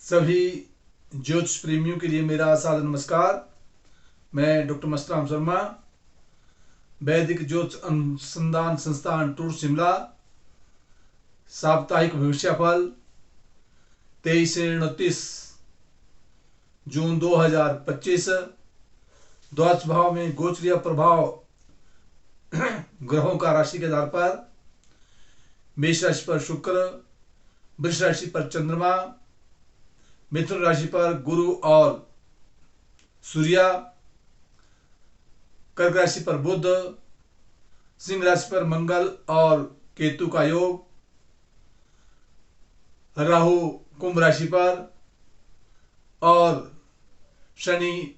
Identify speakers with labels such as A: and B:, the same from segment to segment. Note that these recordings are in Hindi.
A: सभी ज्योतिष प्रेमियों के लिए मेरा सादर नमस्कार। मैं डॉक्टर मस्तराम शर्मा, वैदिक ज्योतिष अनुसंधान संस्थान टूर शिमला। साप्ताहिक भविष्यफल 23 से 29 जून 2025। द्वादश भाव में गोचरीय प्रभाव ग्रहों का राशि के आधार पर मेष राशि पर शुक्र, वृष राशि पर चंद्रमा, मिथुन राशि पर गुरु और सूर्य, कर्क राशि पर बुध, सिंह राशि पर मंगल और केतु का योग, राहु कुंभ राशि पर और शनि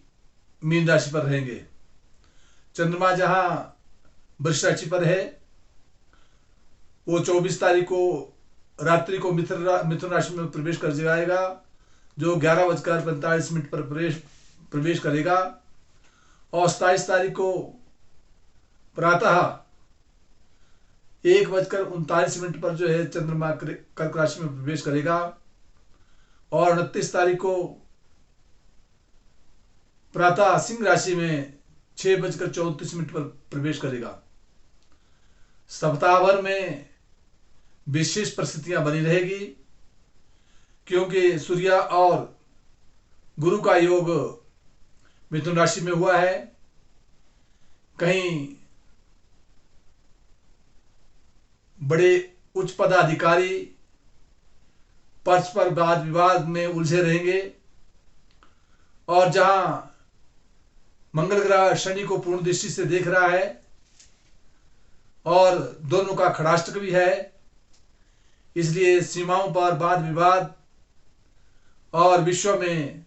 A: मीन राशि पर रहेंगे। चंद्रमा जहां वृष राशि पर है वो 24 तारीख को रात्रि को मिथुन राशि में प्रवेश कर जाएगा, जो 11:45 पर प्रवेश करेगा। और 27 तारीख को प्रातः 1:39 पर जो है चंद्रमा कर्क राशि में प्रवेश करेगा। और 29 तारीख को प्रातः सिंह राशि में 6:34 पर प्रवेश करेगा। सप्ताह भर में विशेष परिस्थितियां बनी रहेगी, क्योंकि सूर्य और गुरु का योग मिथुन राशि में हुआ है। कहीं बड़े उच्च पदाधिकारी परस्पर वाद विवाद में उलझे रहेंगे। और जहां मंगल ग्रह शनि को पूर्ण दृष्टि से देख रहा है और दोनों का खड़ाष्टक भी है, इसलिए सीमाओं पर वाद विवाद और विश्व में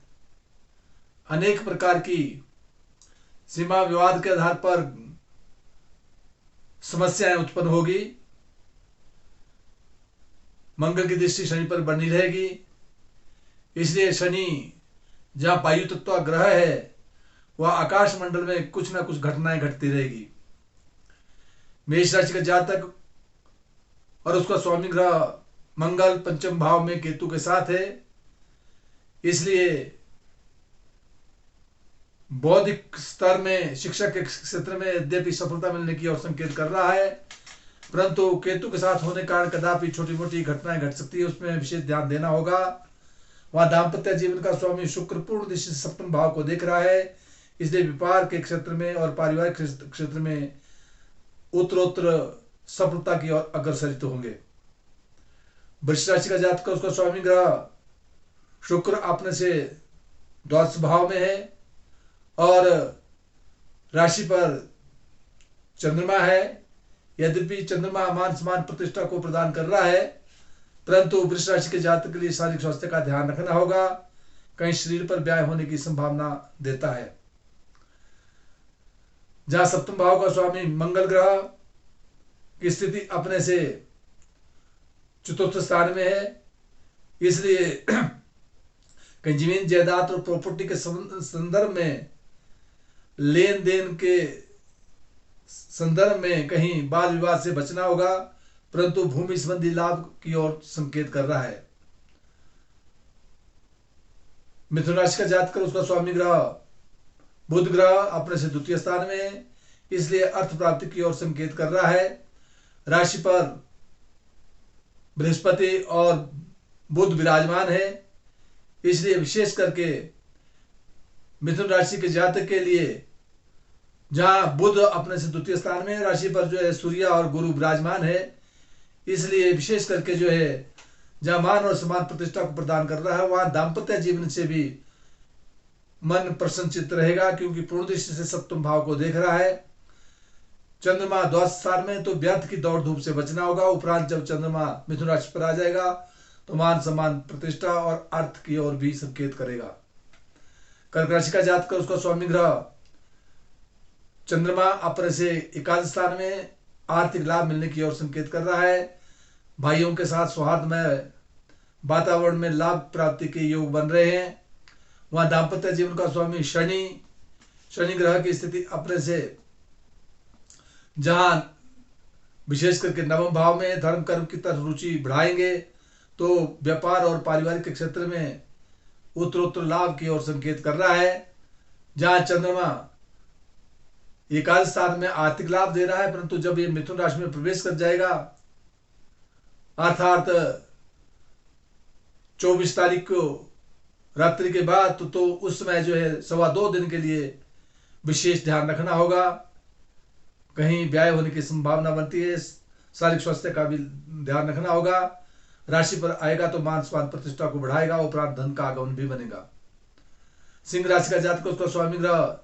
A: अनेक प्रकार की सीमा विवाद के आधार पर समस्याएं उत्पन्न होगी। मंगल की दृष्टि शनि पर बनी रहेगी, इसलिए शनि जहां वायु तत्व ग्रह है वह आकाश मंडल में कुछ ना कुछ घटनाएं घटती रहेगी। मेष राशि का जातक और उसका स्वामी ग्रह मंगल पंचम भाव में केतु के साथ है, इसलिए बौद्धिक स्तर में शिक्षा के क्षेत्र में यद्यपि सफलता मिलने की ओर संकेत कर रहा है, परंतु केतु के साथ होने के कारण कदापि छोटी मोटी घटनाएं घट सकती है, उसमें विशेष ध्यान देना होगा। वहां दाम्पत्य जीवन का स्वामी शुक्र पूर्ण दृष्टि से सप्तम भाव को देख रहा है, इसलिए व्यापार के क्षेत्र में और पारिवारिक क्षेत्र में उत्तरोत्तर सफलता की ओर अग्रसरित होंगे। वृष राशि का जातक का उसका स्वामी ग्रह शुक्र अपने से द्वादश भाव में है और राशि पर चंद्रमा है। यद्यपि चंद्रमा मान सम्मान प्रतिष्ठा को प्रदान कर रहा है, परंतु वृष राशि के जातक के लिए शारीरिक स्वास्थ्य का ध्यान रखना होगा, कहीं शरीर पर व्याय होने की संभावना देता है। जहां सप्तम भाव का स्वामी मंगल ग्रह की स्थिति अपने से चतुर्थ स्थान में है, इसलिए कहीं जमीन जायदाद और प्रॉपर्टी के संदर्भ में लेन देन के संदर्भ में कहीं वाद विवाद से बचना होगा, परंतु भूमि संबंधी लाभ की ओर संकेत कर रहा है। मिथुन राशि का जातक उसका स्वामी ग्रह बुध ग्रह अपने से द्वितीय स्थान में है, इसलिए अर्थ प्राप्ति की ओर संकेत कर रहा है। राशि पर बृहस्पति और बुध विराजमान है, इसलिए विशेष करके मिथुन राशि के जातक के लिए जहां बुध अपने से द्वितीय स्थान में, राशि पर जो है सूर्य और गुरु विराजमान है, इसलिए विशेष करके जो है जहां मान और सम्मान प्रतिष्ठा को प्रदान कर रहा है वहां दाम्पत्य जीवन से भी मन प्रसन्नचित्त रहेगा, क्योंकि पूर्ण दृष्टि से सप्तम भाव को देख रहा है। चंद्रमा द्वादश स्थान में, तो व्यर्थ की दौड़ धूप से बचना होगा। उपरांत जब चंद्रमा मिथुन राशि पर आ जाएगा तो मान सम्मान प्रतिष्ठा और अर्थ की ओर भी संकेत करेगा। कर्क राशि का जातक उसका स्वामी ग्रह चंद्रमा अपने से एकादश स्थान में आर्थिक लाभ मिलने की ओर संकेत कर रहा है। भाइयों के साथ सौहार्दमय वातावरण में लाभ प्राप्ति के योग बन रहे हैं। वहां दाम्पत्य जीवन का स्वामी शनि ग्रह की स्थिति अपने से जहां विशेष करके नवम भाव में धर्म कर्म की तरफ रुचि बढ़ाएंगे, तो व्यापार और पारिवारिक के क्षेत्र में उत्तरोत्तर लाभ की ओर संकेत कर रहा है। जहां चंद्रमा एकादश स्थान में आर्थिक लाभ दे रहा है, परंतु जब ये मिथुन राशि में प्रवेश कर जाएगा अर्थात 24 तारीख को रात्रि के बाद, तो उस समय जो है 2.25 दिन के लिए विशेष ध्यान रखना होगा। कहीं व्यय होने की संभावना बनती है, शारीरिक स्वास्थ्य का भी ध्यान रखना होगा। राशि पर आएगा तो मान सम्मान प्रतिष्ठा को बढ़ाएगा, उपरांत धन का आगमन भी बनेगा। सिंह राशि का जातक, उसका स्वामी ग्रह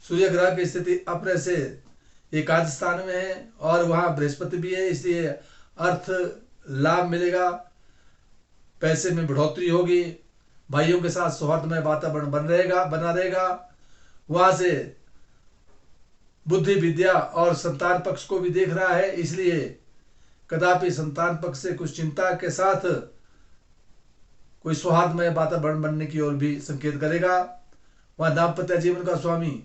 A: सूर्य ग्रह की स्थिति अपने से एकादश स्थान में है और वहां बृहस्पति भी है, इसलिए अर्थ लाभ मिलेगा, पैसे में बढ़ोतरी होगी, भाइयों के साथ सौहार्दमय वातावरण बना रहेगा। वहां से बुद्धि विद्या और संतान पक्ष को भी देख रहा है, इसलिए कदापि संतान पक्ष से कुछ चिंता के साथ कोई सौहार्दमय वातावरण बनने की ओर भी संकेत करेगा। वहां दाम्पत्य जीवन का स्वामी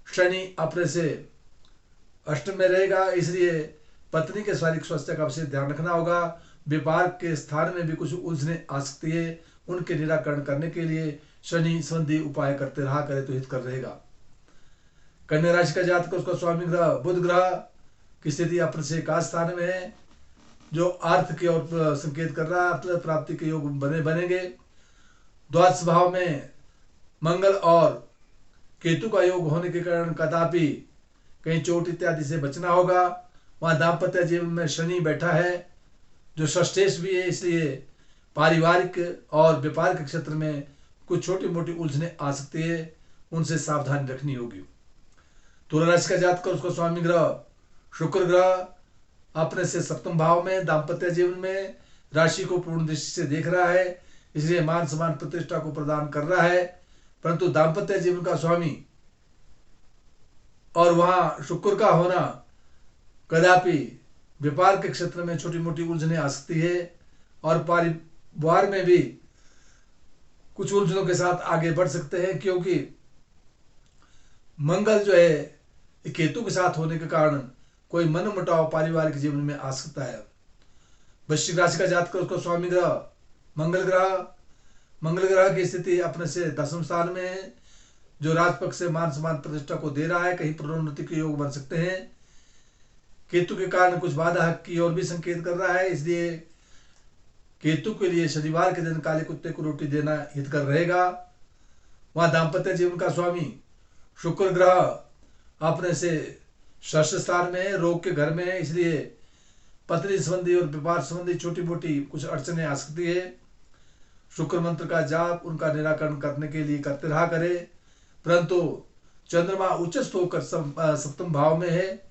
A: शनि अपने से अष्टम में रहेगा, इसलिए पत्नी के शारीरिक स्वास्थ्य का विशेष ध्यान रखना होगा। व्यापार के स्थान में भी कुछ उलझने आ सकती है, उनके निराकरण करने के लिए शनि संबंधी उपाय करते रहा करे तो हितकर रहेगा। कन्या राशि का जातक, उसका स्वामी ग्रह बुध ग्रह की स्थिति अपने से एकादश स्थान में है, जो अर्थ की ओर संकेत कर रहा है, अर्थ प्राप्ति के योग बनेंगे। द्वादश भाव में मंगल और केतु का योग होने के कारण कदापि कहीं चोट इत्यादि से बचना होगा। वहां दाम्पत्य जीवन में शनि बैठा है जो षष्ठेश भी है, इसलिए पारिवारिक और व्यापार के क्षेत्र में कुछ छोटी मोटी उलझने आ सकती है, उनसे सावधानी रखनी होगी। तुला राशि का जातक, उसको स्वामी ग्रह शुक्र ग्रह अपने से सप्तम भाव में दाम्पत्य जीवन में राशि को पूर्ण दृष्टि से देख रहा है, इसलिए मान सम्मान प्रतिष्ठा को प्रदान कर रहा है, परंतु दाम्पत्य जीवन का स्वामी और वहां शुक्र का होना कदापि व्यापार के क्षेत्र में छोटी मोटी उलझने आ सकती है और परिवार में भी कुछ उलझनों के साथ आगे बढ़ सकते हैं, क्योंकि मंगल जो है केतु के साथ होने के कारण कोई मनमुटाव पारिवारिक जीवन में आ सकता है। वृश्चिक राशि का जातक, उसको स्वामी ग्रह मंगल ग्रह की स्थिति अपने से दसम स्थान में है, जो राजपक्ष से मान सम्मान प्रतिष्ठा को दे रहा है, कहीं प्रोन्नति के योग बन सकते हैं। केतु के कारण कुछ बाधा की ओर भी संकेत कर रहा है, इसलिए केतु के लिए शनिवार के दिन काले कुत्ते को रोटी देना हितकर रहेगा। वहां दाम्पत्य जीवन का स्वामी शुक्र ग्रह अपने से षष्ठ स्थान में है, रोग के घर में है, इसलिए पत्नी संबंधी और व्यापार संबंधी छोटी मोटी कुछ अड़चने आ सकती है। शुक्र मंत्र का जाप उनका निराकरण करने के लिए करते रहा करे, परंतु चंद्रमा उच्चस्थ होकर सप्तम भाव में है।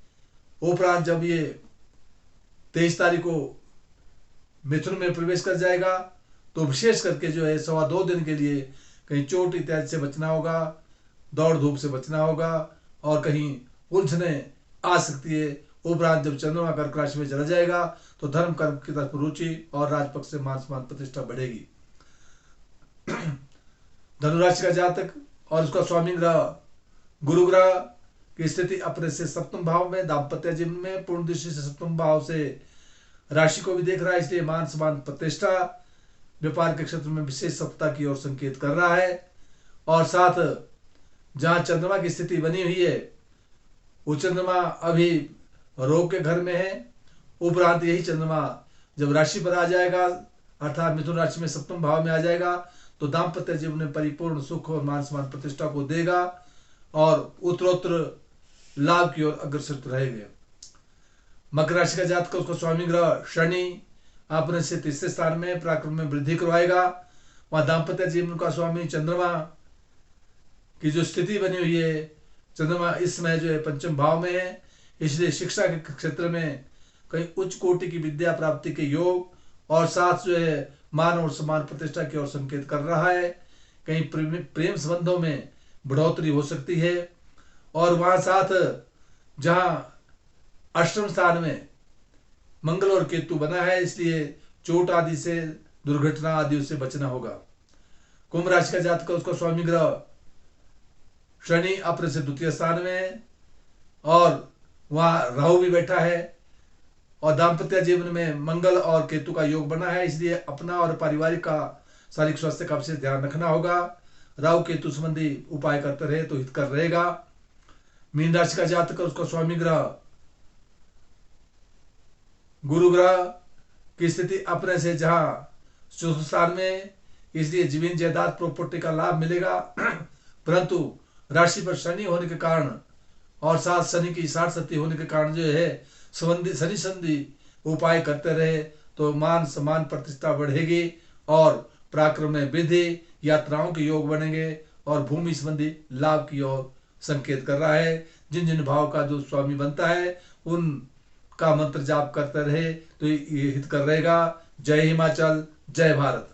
A: उपरांत जब ये 23 तारीख को मिथुन में प्रवेश कर जाएगा तो विशेष करके जो है 2.25 दिन के लिए कहीं चोट इत्यादि से बचना होगा, दौड़ धूप से बचना होगा और कहीं उलझने आ सकती है। उपरांत जब चंद्रमा कर्क राशि में चला जाएगा तो धर्म कर्म की तरफ रुचि और राजपक्ष से मान सम्मान प्रतिष्ठा बढ़ेगी। धनुराशि का जातक और उसका स्वामी ग्रह गुरु ग्रह की स्थिति अपने से सप्तम भाव में दाम्पत्य जीवन में पूर्ण दृष्टि से सप्तम भाव से राशि को भी देख रहा है, इसलिए मान सम्मान प्रतिष्ठा व्यापार के क्षेत्र में विशेष सफलता की ओर संकेत कर रहा है। और साथ जहां चंद्रमा की स्थिति बनी हुई है वो चंद्रमा अभी रोग के घर में है। उपरांत यही चंद्रमा जब राशि पर आ जाएगा अर्थात मिथुन राशि में सप्तम भाव में आ जाएगा तो दाम्पत्य जीवन में परिपूर्ण सुख और मान सम्मान प्रतिष्ठा को देगा और उत्तरोत्तर लाभ की ओर अग्रसर रहेंगे। मकर राशि का जातक, उसको स्वामी ग्रह शनि अपने से तीसरे स्थान में पराक्रम में वृद्धि करवाएगा। वहां दाम्पत्य जीवन का स्वामी चंद्रमा की जो स्थिति बनी हुई है, चंद्रमा इस समय जो है पंचम भाव में है, इसलिए शिक्षा के क्षेत्र में कहीं उच्च कोटि की विद्या प्राप्ति के योग और साथ जो है मान और सम्मान प्रतिष्ठा की ओर संकेत कर रहा है। कहीं प्रेम संबंधों में बढ़ोतरी हो सकती है और वहां साथ जहां अष्टम स्थान में मंगल और केतु बना है, इसलिए चोट आदि से दुर्घटना आदि से बचना होगा। कुंभ राशि का जातक, उसको स्वामी ग्रह शनि अपने से द्वितीय स्थान में है और वहां राहु भी बैठा है और दाम्पत्य जीवन में मंगल और केतु का योग बना है, इसलिए अपना और पारिवारिक का शारीरिक स्वास्थ्य का विशेष ध्यान रखना होगा। राहु केतु संबंधी उपाय करते रहे तो हितकर रहेगा। मीन राशि का जातक उसका स्वामी ग्रह गुरु ग्रह की स्थिति अपने से जहां चतुर्थ स्थान में, इसलिए जमीन जायदाद प्रॉपर्टी का लाभ मिलेगा। परंतु राशि पर शनि होने के कारण और साथ शनि की साढ़ शक्ति होने के कारण जो है शनि संधि उपाय करते रहे तो मान सम्मान प्रतिष्ठा बढ़ेगी और पराक्रम में वृद्धि, यात्राओं के योग बनेंगे और भूमि संबंधी लाभ की ओर संकेत कर रहा है। जिन जिन भाव का जो स्वामी बनता है उनका मंत्र जाप करते रहे तो ये हित कर रहेगा। जय हिमाचल, जय भारत।